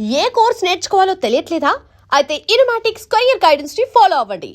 ఏ course నేర్చుకోవాలో తెలియట్లేదా? అయితే ఇనుమాటిక్స్ career guidance ని follow అవ్వండి.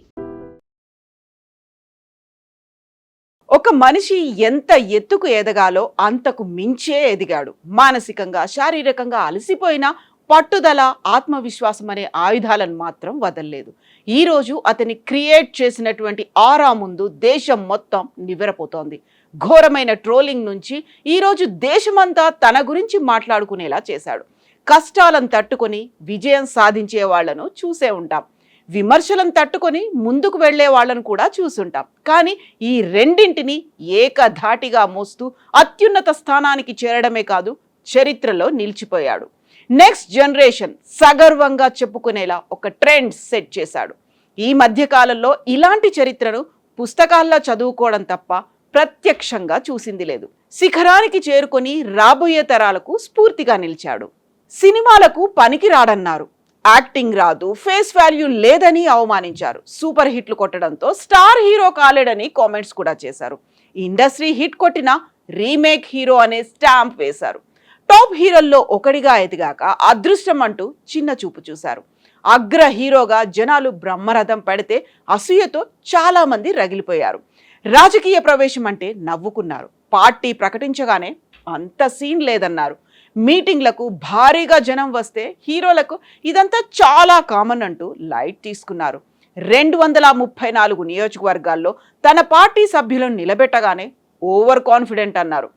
ఒక మనిషి ఎంత ఎత్తుకు ఎదగాలో అంతకు మించే ఎదిగాడు. మానసికంగా, శారీరకంగా అలసిపోయినా పట్టుదల, ఆత్మవిశ్వాసం అనే ఆయుధాలను మాత్రం వదల్లేదు. ఈరోజు అతని క్రియేట్ చేసినటువంటి ఆరా ముందు దేశం మొత్తం నివ్వెరపోతోంది. ఘోరమైన ట్రోలింగ్ నుంచి ఈరోజు దేశమంతా తన గురించి మాట్లాడుకునేలా చేశాడు. కష్టాలను తట్టుకొని విజయం సాధించే వాళ్లను చూసే ఉంటాం, విమర్శలను తట్టుకొని ముందుకు వెళ్లే వాళ్ళను కూడా చూసుంటాం. కానీ ఈ రెండింటిని ఏకధాటిగా మోస్తూ అత్యున్నత స్థానానికి చేరడమే కాదు, చరిత్రలో నిలిచిపోయాడు. నెక్స్ట్ జనరేషన్ సగర్వంగా చెప్పుకునేలా ఒక ట్రెండ్ సెట్ చేశాడు. ఈ మధ్యకాలంలో ఇలాంటి చరిత్రను పుస్తకాల్లో చదువుకోవడం తప్ప ప్రత్యక్షంగా చూసింది లేదు. శిఖరానికి చేరుకొని రాబోయే తరాలకు స్ఫూర్తిగా నిలిచాడు. సినిమాలకు పనికి రాడన్నారు, యాక్టింగ్ రాదు, ఫేస్ వాల్యూ లేదని అవమానించారు. సూపర్ హిట్లు కొట్టడంతో స్టార్ హీరో కాలేడని కామెంట్స్ కూడా చేశారు. ఇండస్ట్రీ హిట్ కొట్టిన రీమేక్ హీరో అనే స్టాంప్ వేశారు. టాప్ హీరోల్లో ఒకటిగా ఎదిగాక అదృష్టం అంటూ చిన్న చూపు చూశారు. అగ్ర హీరోగా జనాలు బ్రహ్మరథం పడితే అసూయతో చాలా మంది రగిలిపోయారు. రాజకీయ ప్రవేశం అంటే నవ్వుకున్నారు. పార్టీ ప్రకటించగానే అంత సీన్ లేదన్నారు. మీటింగ్లకు భారీగా జనం వస్తే హీరోలకు ఇదంతా చాలా కామన్ అంటూ లైట్ తీసుకున్నారు. 234 నియోజకవర్గాల్లో తన పార్టీ సభ్యులను నిలబెట్టగానే ఓవర్ కాన్ఫిడెంట్ అన్నారు.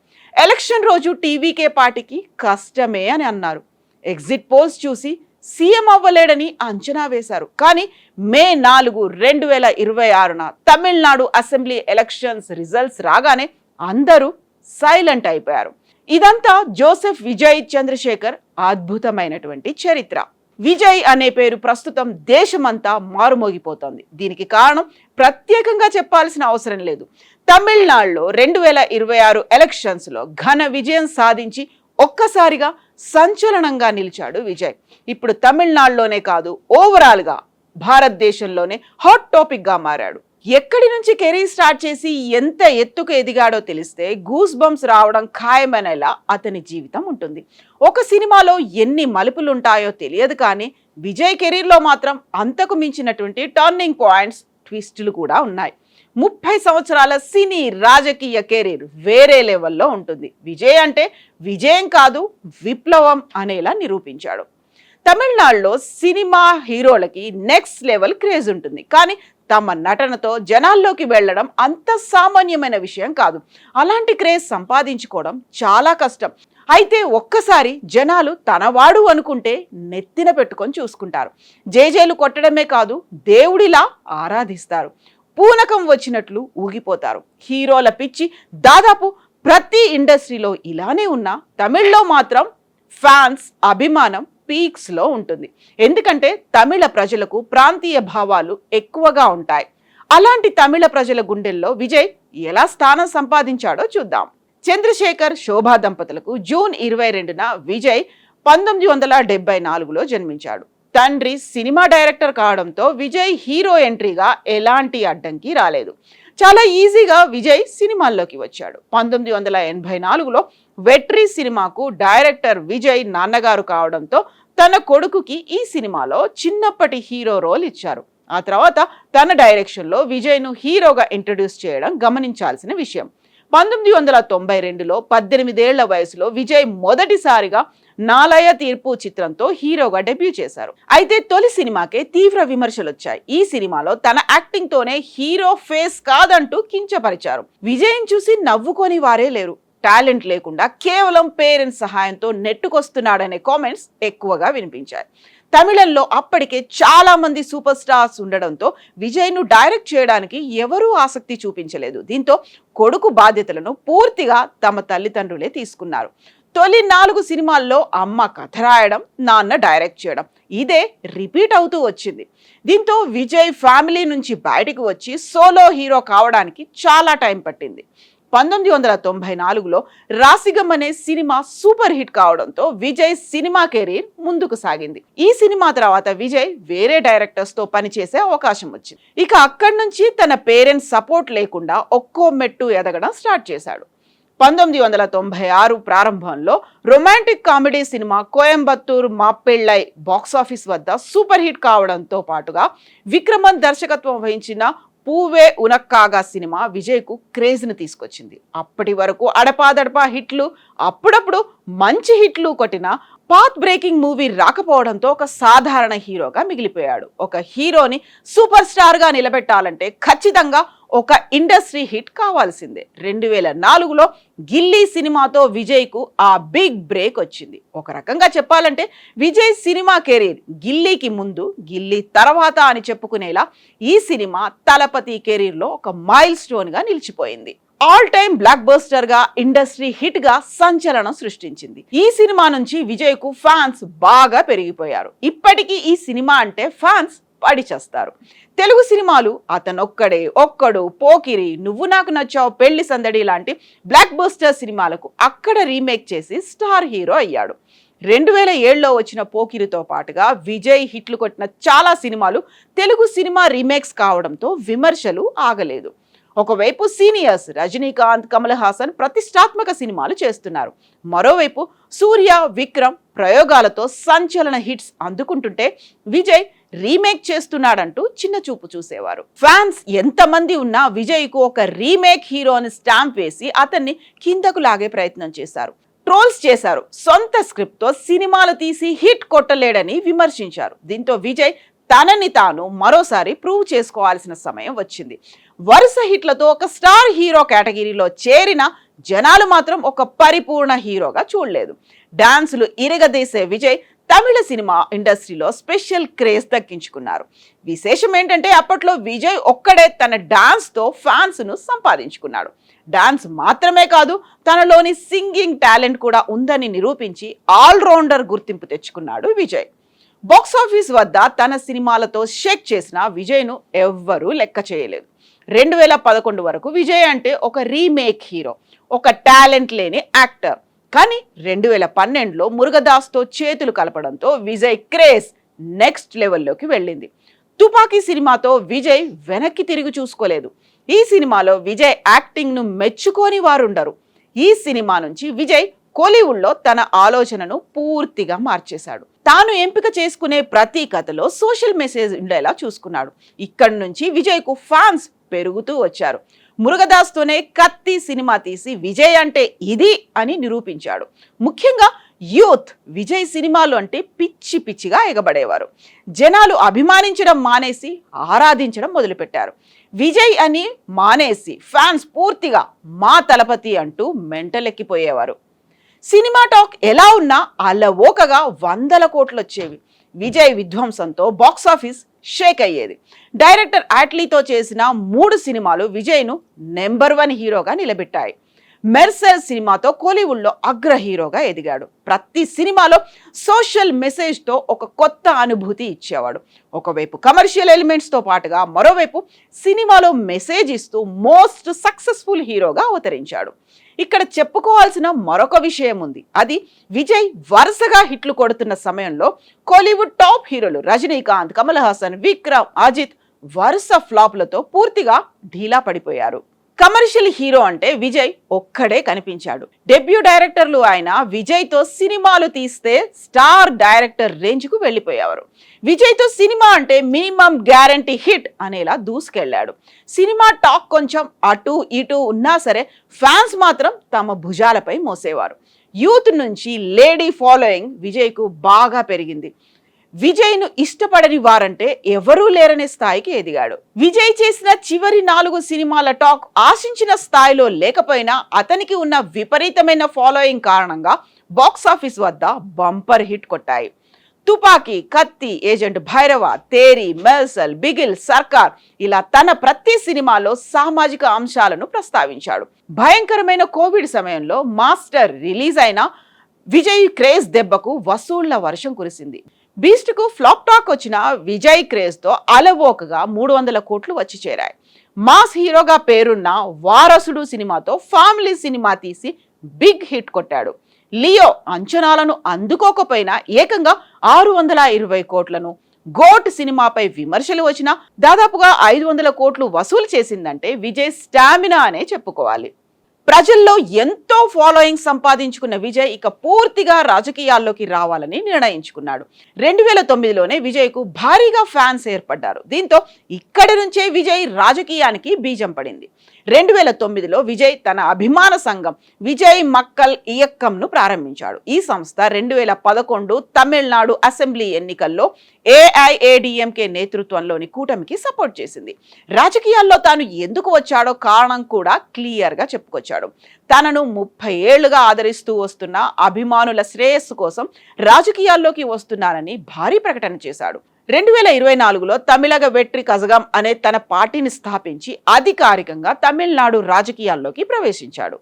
ఎలక్షన్ రోజు టీవీకే పార్టీకి కష్టమే అని అన్నారు. ఎగ్జిట్ పోల్స్ చూసి సీఎం అవ్వలేడని అంచనా వేశారు. కానీ మే 4, 2026న తమిళనాడు అసెంబ్లీ ఎలక్షన్స్ రిజల్ట్స్ రాగానే అందరూ సైలెంట్ అయిపోయారు. ఇదంతా జోసెఫ్ విజయ్ చంద్రశేఖర్ అద్భుతమైనటువంటి చరిత్ర. విజయ్ అనే పేరు ప్రస్తుతం దేశమంతా మారుమోగిపోతోంది. దీనికి కారణం ప్రత్యేకంగా చెప్పాల్సిన అవసరం లేదు. తమిళనాడులో 2026 ఎలక్షన్స్లో ఘన విజయం సాధించి ఒక్కసారిగా సంచలనంగా నిలిచాడు విజయ్. ఇప్పుడు తమిళనాడులోనే కాదు, ఓవరాల్గా భారతదేశంలోనే హాట్ టాపిక్గా మారాడు. ఎక్కడి నుంచి కెరీర్ స్టార్ట్ చేసి ఎంత ఎత్తుకు ఎదిగాడో తెలిస్తే గూస్ బంప్స్ రావడం ఖాయమనేలా అతని జీవితం ఉంటుంది. ఒక సినిమాలో ఎన్ని మలుపులు ఉంటాయో తెలియదు, కానీ విజయ్ కెరీర్లో మాత్రం అంతకు మించినటువంటి టర్నింగ్ పాయింట్స్, ట్విస్టులు కూడా ఉన్నాయి. 30 సంవత్సరాల సినీ రాజకీయ కెరీర్ వేరే లెవెల్లో ఉంటుంది. విజయ్ అంటే విజయం కాదు, విప్లవం అనేలా నిరూపించాడు. తమిళనాడులో సినిమా హీరోలకి నెక్స్ట్ లెవెల్ క్రేజ్ ఉంటుంది, కానీ తమ నటనతో జనాల్లోకి వెళ్ళడం అంత సామాన్యమైన విషయం కాదు. అలాంటి క్రేజ్ సంపాదించుకోవడం చాలా కష్టం. అయితే ఒక్కసారి జనాలు తనవాడు అనుకుంటే నెత్తిన పెట్టుకొని చూసుకుంటారు. జేజేలు కొట్టడమే కాదు, దేవుడిలా ఆరాధిస్తారు. పూనకం వచ్చినట్లు ఊగిపోతారు. హీరోల పిచ్చి దాదాపు ప్రతి ఇండస్ట్రీలో ఇలానే ఉన్నా తమిళ్లో మాత్రం ఫ్యాన్స్ అభిమానం పీక్స్లో ఉంటుంది. ఎందుకంటే తమిళ ప్రజలకు ప్రాంతీయ భావాలు ఎక్కువగా ఉంటాయి. అలాంటి తమిళ ప్రజల గుండెల్లో విజయ్ ఎలా స్థానం సంపాదించాడో చూద్దాం. చంద్రశేఖర్, శోభా దంపతులకు జూన్ 22న విజయ్ 1974లో జన్మించాడు. తండ్రి సినిమా డైరెక్టర్ కావడంతో విజయ్ హీరో ఎంట్రీగా ఎలాంటి అడ్డంకి రాలేదు. చాలా ఈజీగా విజయ్ సినిమాల్లోకి వచ్చాడు. 1984లో వెట్రి సినిమాకు డైరెక్టర్ విజయ్ నాన్నగారు కావడంతో తన కొడుకుకి ఈ సినిమాలో చిన్నప్పటి హీరో రోల్ ఇచ్చారు. ఆ తర్వాత తన డైరెక్షన్లో విజయ్ను హీరోగా ఇంట్రడ్యూస్ చేయడం గమనించాల్సిన విషయం. 1992లో 18 ఏళ్ల వయసులో విజయ్ మొదటిసారిగా నాలయ తీర్పు చిత్రంతో హీరోగా డెబ్యూ చేశారు. అయితే తొలి సినిమాకే తీవ్ర విమర్శలు వచ్చాయి. ఈ సినిమాలో తన యాక్టింగ్ తోనే హీరో ఫేస్ కాదంటూ కించపరిచారు. విజయ్ని చూసి నవ్వుకొని వారే లేరు. టాలెంట్ లేకుండా కేవలం పేరెంట్స్ సహాయంతో నెట్టుకొస్తున్నాడనే కామెంట్స్ ఎక్కువగా వినిపించాయి. తమిళంలో అప్పటికే చాలా మంది సూపర్ స్టార్స్ ఉండడంతో విజయ్ను డైరెక్ట్ చేయడానికి ఎవరూ ఆసక్తి చూపించలేదు. దీంతో కొడుకు బాధ్యతలను పూర్తిగా తమ తల్లిదండ్రులే తీసుకున్నారు. తొలి 4 సినిమాల్లో అమ్మ కథ రాయడం, నాన్న డైరెక్ట్ చేయడం, ఇదే రిపీట్ అవుతూ వచ్చింది. దీంతో విజయ్ ఫ్యామిలీ నుంచి బయటకు వచ్చి సోలో హీరో కావడానికి చాలా టైం పట్టింది. 1994లో రాసిగం అనే సినిమా సూపర్ హిట్ కావడంతో విజయ్ సినిమా కెరీర్ ముందుకు సాగింది. ఈ సినిమా తర్వాత విజయ్ వేరే డైరెక్టర్స్ తో పనిచేసే అవకాశం వచ్చింది. ఇక అక్కడి నుంచి తన పేరెంట్స్ సపోర్ట్ లేకుండా ఒక్కో మెట్టు ఎదగడం స్టార్ట్ చేశాడు. 1996 ప్రారంభంలో romantic comedy cinema Coimbatore Mappillai box office వద్ద సూపర్ హిట్ కావడంతో పాటుగా విక్రమన్ దర్శకత్వం వహించిన పూవే ఉనక్కాగా సినిమా విజయ్కు క్రేజ్ని తీసుకొచ్చింది. అప్పటి వరకు అడపాదడపా హిట్లు, అప్పుడప్పుడు మంచి హిట్లు కొట్టిన పాత్ బ్రేకింగ్ మూవీ రాకపోవడంతో ఒక సాధారణ హీరోగా మిగిలిపోయాడు. ఒక హీరోని సూపర్ స్టార్గా నిలబెట్టాలంటే ఖచ్చితంగా ఒక ఇండస్ట్రీ హిట్ కావాల్సిందే. 2004లో గిల్లీ సినిమాతో విజయ్కు ఆ బిగ్ బ్రేక్ వచ్చింది. ఒక రకంగా చెప్పాలంటే విజయ్ సినిమా కెరీర్ గిల్లీకి ముందు, గిల్లీ తర్వాత అని చెప్పుకునేలా ఈ సినిమా తలపతి కెరీర్లో ఒక మైల్ స్టోన్గా నిలిచిపోయింది. ఆల్ టైమ్ బ్లాక్ బస్టర్ గా, ఇండస్ట్రీ హిట్ గా సంచలనం సృష్టించింది. ఈ సినిమా నుంచి విజయ్ కు ఫ్యాన్స్ బాగా పెరిగిపోయారు. ఇప్పటికీ ఈ సినిమా అంటే ఫ్యాన్స్ పడి చేస్తారు. తెలుగు సినిమాలు అతనొక్కడే, ఒక్కడు, పోకిరి, నువ్వు నాకు నచ్చావు, పెళ్లి సందడి లాంటి బ్లాక్ బస్టర్ సినిమాలకు అక్కడ రీమేక్ చేసి స్టార్ హీరో అయ్యాడు. 2007లో వచ్చిన పోకిరితో పాటుగా విజయ్ హిట్లు కొట్టిన చాలా సినిమాలు తెలుగు సినిమా రీమేక్స్ కావడంతో విమర్శలు ఆగలేదు. ఒకవైపు సీనియర్స్ రజనీకాంత్, కమల్ హాసన్ ప్రతిష్టాత్మక సినిమాలు చేస్తున్నారు. మరోవైపు సూర్య, విక్రమ్ ప్రయోగాలతో సంచలన హిట్స్ అందుకుంటుంటే విజయ్ రీమేక్ చేస్తున్నాడంటూ చిన్న చూపు చూసేవారు. ఫ్యాన్స్ ఎంతమంది ఉన్నా విజయ్కు ఒక రీమేక్ హీరోని స్టాంప్ వేసి అతన్ని కిందకు లాగే ప్రయత్నం చేశారు. ట్రోల్స్ చేశారు. సొంత స్క్రిప్ట్ తో సినిమాలు తీసి హిట్ కొట్టలేడని విమర్శించారు. దీంతో విజయ్ తనని తాను మరోసారి ప్రూవ్ చేసుకోవాల్సిన సమయం వచ్చింది. వరుస హిట్లతో ఒక స్టార్ హీరో కేటగిరీలో చేరిన జనాలు మాత్రం ఒక పరిపూర్ణ హీరోగా చూడలేదు. డాన్సులు ఇరగదీసే విజయ్ తమిళ సినిమా ఇండస్ట్రీలో స్పెషల్ క్రేజ్ దక్కించుకున్నారు. విశేషం ఏంటంటే అప్పట్లో విజయ్ ఒక్కడే తన డాన్స్తో ఫ్యాన్స్ను సంపాదించుకున్నాడు. డాన్స్ మాత్రమే కాదు, తనలోని సింగింగ్ టాలెంట్ కూడా ఉందని నిరూపించి ఆల్రౌండర్ గుర్తింపు తెచ్చుకున్నాడు విజయ్. బాక్సాఫీస్ వద్ద తన సినిమాలతో షేక్ చేసిన విజయ్ను ఎవ్వరూ లెక్క చేయలేదు. 2011 వరకు విజయ్ అంటే ఒక రీమేక్ హీరో, ఒక టాలెంట్ లేని యాక్టర్. కానీ 2012లో మురుగదాస్తో చేతులు కలపడంతో విజయ్ క్రేజ్ నెక్స్ట్ లెవెల్లోకి వెళ్ళింది. తుపాకీ సినిమాతో విజయ్ వెనక్కి తిరిగి చూసుకోలేదు. ఈ సినిమాలో విజయ్ యాక్టింగ్ను మెచ్చుకోని వారుండరు. ఈ సినిమా నుంచి విజయ్ కోలీవుడ్లో తన ఆలోచనను పూర్తిగా మార్చేశాడు. తాను ఎంపిక చేసుకునే ప్రతి కథలో సోషల్ మెసేజ్ ఉండేలా చూసుకున్నాడు. ఇక్కడి నుంచి విజయ్కు ఫ్యాన్స్ పెరుగుతూ వచ్చారు. మురుగదాస్తోనే కత్తి సినిమా తీసి విజయ్ అంటే ఇది అని నిరూపించాడు. ముఖ్యంగా యూత్ విజయ్ సినిమాలు అంటే పిచ్చి పిచ్చిగా ఎగబడేవారు. జనాలు అభిమానించడం మానేసి ఆరాధించడం మొదలుపెట్టారు. విజయ్ అని మానేసి ఫ్యాన్స్ పూర్తిగా మా తలపతి అంటూ మెంటలెక్కిపోయేవారు. సినిమా టాక్ ఎలా ఉన్నా అలవోకగా 100 కోట్లు వచ్చేవి. విజయ్ విధ్వంసంతో బాక్సాఫీస్ షేక్ అయ్యేది. డైరెక్టర్ ఆట్లీతో చేసిన 3 సినిమాలు విజయ్ను నెంబర్ 1 హీరోగా నిలబెట్టాయి. మెర్సెల్ సినిమాతో కోలీవుడ్లో అగ్ర హీరోగా ఎదిగాడు. ప్రతి సినిమాలో సోషల్ మెసేజ్తో ఒక కొత్త అనుభూతి ఇచ్చేవాడు. ఒకవైపు కమర్షియల్ ఎలిమెంట్స్తో పాటుగా మరోవైపు సినిమాలో మెసేజ్ ఇస్తూ మోస్ట్ సక్సెస్ఫుల్ హీరోగా అవతరించాడు. ఇక్కడ చెప్పుకోవాల్సిన మరొక విషయం ఉంది. అది విజయ్ వరుసగా హిట్లు కొడుతున్న సమయంలో కోలీవుడ్ టాప్ హీరోలు రజనీకాంత్, కమల్ హాసన్, విక్రమ్, అజిత్ వరుస ఫ్లాప్లతో పూర్తిగా ఢీలా పడిపోయారు. కమర్షియల్ హీరో అంటే విజయ్ ఒక్కడే కనిపించాడు. డెబ్యూ డైరెక్టర్లు ఆయన విజయ్తో సినిమాలు తీస్తే స్టార్ డైరెక్టర్ రేంజ్కు వెళ్ళిపోయేవారు. విజయ్తో సినిమా అంటే మినిమం గ్యారంటీ హిట్ అనేలా దూసుకెళ్లాడు. సినిమా టాక్ కొంచెం అటు ఇటు ఉన్నా సరే ఫ్యాన్స్ మాత్రం తమ భుజాలపై మోసేవారు. యూత్ నుంచి లేడీ ఫాలోయింగ్ విజయ్కు బాగా పెరిగింది. విజయ్ను ఇష్టపడని వారంటే ఎవరూ లేరనే స్థాయికి ఎదిగాడు. విజయ్ చేసిన చివరి 4 సినిమాల టాక్ ఆశించిన స్థాయిలో లేకపోయినా అతనికి ఉన్న విపరీతమైన ఫాలోయింగ్ కారణంగా బాక్సాఫీస్ వద్ద బంపర్ హిట్ కొట్టాయి. తుపాకీ, కత్తి, ఏజెంట్ భైరవ, తేరి, మెర్సల్, బిగిల్, సర్కార్ ఇలా తన ప్రతి సినిమాలో సామాజిక అంశాలను ప్రస్తావించాడు. భయంకరమైన కోవిడ్ సమయంలో మాస్టర్ రిలీజ్ అయిన విజయ్ క్రేజ్ దెబ్బకు వసూళ్ల వర్షం కురిసింది. బీస్ట్ కు ఫ్లాప్ టాక్ వచ్చిన విజయ్ క్రేజ్ తో అలవోకగా 300 కోట్లు వచ్చి చేరాయి. మాస్ హీరోగా పేరున్న వారసుడు సినిమాతో ఫ్యామిలీ సినిమా తీసి బిగ్ హిట్ కొట్టాడు. లియో అంచనాలను అందుకోకపోయినా ఏకంగా 620 కోట్లను, గోట్ సినిమాపై విమర్శలు వచ్చినా దాదాపుగా 500 కోట్లు వసూలు చేసిందంటే విజయ్ స్టామినా అనే చెప్పుకోవాలి. ప్రజల్లో ఎంతో ఫాలోయింగ్ సంపాదించుకున్న విజయ్ ఇక పూర్తిగా రాజకీయాల్లోకి రావాలని నిర్ణయించుకున్నాడు. 2009లోనే విజయ్కు భారీగా ఫ్యాన్స్ ఏర్పడ్డారు. దీంతో ఇక్కడి నుంచే విజయ్ రాజకీయానికి బీజం పడింది. 2009లో విజయ్ తన అభిమాన సంఘం విజయ్ మక్కల్ ఇయక్కంను ప్రారంభించాడు. ఈ సంస్థ 2011 తమిళనాడు అసెంబ్లీ ఎన్నికల్లో ఏఐఏడిఎంకే నేతృత్వంలోని కూటమికి సపోర్ట్ చేసింది. రాజకీయాల్లో తాను ఎందుకు వచ్చాడో కారణం కూడా క్లియర్గా చెప్పుకొచ్చాడు. తనను 30 ఏళ్లుగా ఆదరిస్తూ వస్తున్న అభిమానుల శ్రేయస్సు కోసం రాజకీయాల్లోకి వస్తున్నానని భారీ ప్రకటన చేశాడు. 2024లో తమిళగ వెట్రి కజగం అనే తన పార్టీని స్థాపించి అధికారికంగా తమిళనాడు రాజకీయాల్లోకి ప్రవేశించాడు.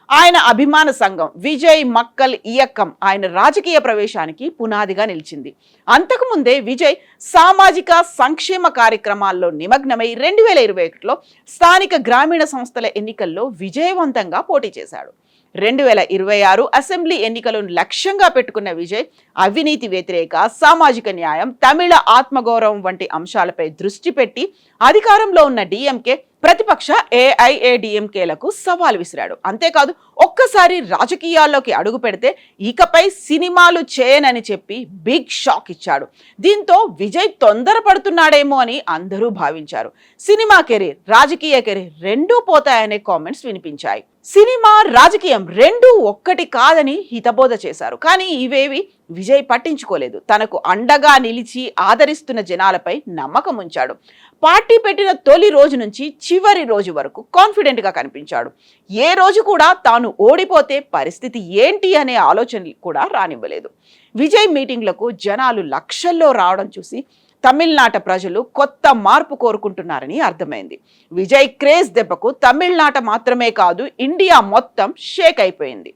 ఆయన అభిమాన సంఘం విజయ్ మక్కల్ ఇయక్కం ఆయన రాజకీయ ప్రవేశానికి పునాదిగా నిలిచింది. అంతకుముందే విజయ్ సామాజిక సంక్షేమ కార్యక్రమాల్లో నిమగ్నమై 2021లో స్థానిక గ్రామీణ సంస్థల ఎన్నికల్లో విజయవంతంగా పోటీ చేశాడు. 2026 అసెంబ్లీ ఎన్నికలను లక్ష్యంగా పెట్టుకున్న విజయ్ అవినీతి వ్యతిరేక, సామాజిక న్యాయం, తమిళ ఆత్మగౌరవం వంటి అంశాలపై దృష్టి పెట్టి అధికారంలో ఉన్న డిఎంకే, ప్రతిపక్ష ఏఐఏడిఎంకేలకు సవాల్ విసిరాడు. అంతేకాదు ఒక్కసారి రాజకీయాల్లోకి అడుగు పెడితే ఇకపై సినిమాలు చేయనని చెప్పి బిగ్ షాక్ ఇచ్చాడు. దీంతో విజయ్ తొందరపడుతున్నాడేమో అని అందరూ భావించారు. సినిమా కెరీర్, రాజకీయ కెరీర్ రెండూ పోతాయనే కామెంట్స్ వినిపించాయి. సినిమా, రాజకీయం రెండూ ఒక్కటి కాదని హితబోధ చేశారు. కానీ ఇవేవి విజయ్ పట్టించుకోలేదు. తనకు అండగా నిలిచి ఆదరిస్తున్న జనాలపై నమ్మకం ఉంచాడు. పార్టీ పెట్టిన తొలి రోజు నుంచి చివరి రోజు వరకు కాన్ఫిడెంట్గా కనిపించాడు. ఏ రోజు కూడా తాను ఓడిపోతే పరిస్థితి ఏంటి అనే ఆలోచన కూడా రానివ్వలేదు. విజయ్ మీటింగ్లకు జనాలు లక్షల్లో రావడం చూసి తమిళనాట ప్రజలు కొత్త మార్పు కోరుకుంటున్నారని అర్థమైంది. విజయ్ క్రేజ్ దెబ్బకు తమిళనాట మాత్రమే కాదు, ఇండియా మొత్తం షేక్ అయిపోయింది.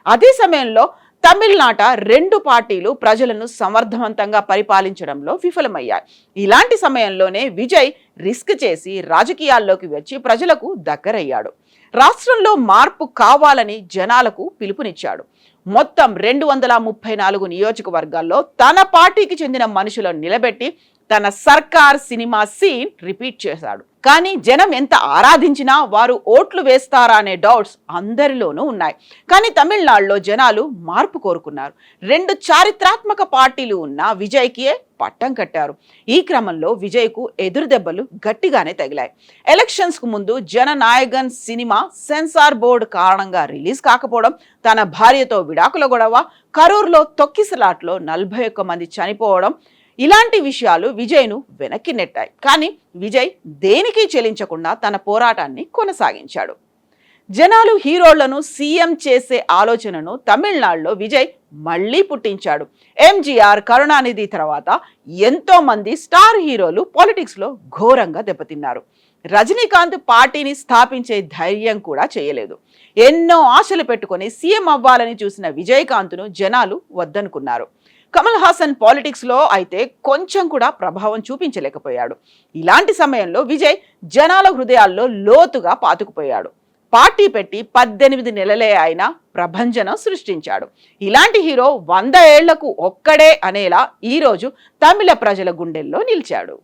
అదే సమయంలో తమిళనాట 2 పార్టీలు ప్రజలను సమర్థవంతంగా పరిపాలించడంలో విఫలమయ్యాయి. ఇలాంటి సమయంలోనే విజయ్ రిస్క్ చేసి రాజకీయాల్లోకి వచ్చి ప్రజలకు దగ్గరయ్యాడు. రాష్ట్రంలో మార్పు కావాలని జనాలకు పిలుపునిచ్చాడు. మొత్తం 234 నియోజకవర్గాల్లో తన పార్టీకి చెందిన మనుషులను నిలబెట్టి తన సర్కార్ సినిమా సీన్ రిపీట్ చేశాడు. కానీ జనం ఎంత ఆరాధించినా వారు ఓట్లు వేస్తారా అనే డౌట్స్ అందరిలోనూ ఉన్నాయి. కానీ తమిళనాడులో జనాలు మార్పు కోరుకున్నారు. 2 చారిత్రాత్మక పార్టీలు ఉన్న విజయ్కి పట్టం కట్టారు. ఈ క్రమంలో విజయ్కు ఎదురు దెబ్బలు గట్టిగానే తగిలాయి. ఎలక్షన్స్కు ముందు జననాయగన్ సినిమా సెన్సార్ బోర్డు కారణంగా రిలీజ్ కాకపోవడం, తన భార్యతో విడాకుల గొడవ, కరూర్లో తొక్కిసలాట్లో 41 మంది చనిపోవడం, ఇలాంటి విషయాలు విజయ్ను వెనక్కి నెట్టాయి. కానీ విజయ్ దేనికి చెలించకుండా తన పోరాటాన్ని కొనసాగించాడు. జనాలు హీరోళ్లను సీఎం చేసే ఆలోచనను తమిళనాడులో విజయ్ మళ్లీ పుట్టించాడు. ఎంజీఆర్, కరుణానిధి తర్వాత ఎంతో మంది స్టార్ హీరోలు పాలిటిక్స్లో ఘోరంగా దెబ్బతిన్నారు. రజనీకాంత్ పార్టీని స్థాపించే ధైర్యం కూడా చేయలేదు. ఎన్నో ఆశలు పెట్టుకొని సీఎం అవ్వాలని చూసిన విజయకాంత్ను జనాలు వద్దనుకున్నారు. కమల్ హాసన్ పాలిటిక్స్లో అయితే కొంచెం కూడా ప్రభావం చూపించలేకపోయాడు. ఇలాంటి సమయంలో విజయ్ జనాల హృదయాల్లో లోతుగా పాతుకుపోయాడు. పార్టీ పెట్టి 18 నెలలే అయినా ప్రభంజనం సృష్టించాడు. ఇలాంటి హీరో 100 ఏళ్లకు ఒక్కడే అనేలా ఈరోజు తమిళ ప్రజల గుండెల్లో నిలిచాడు.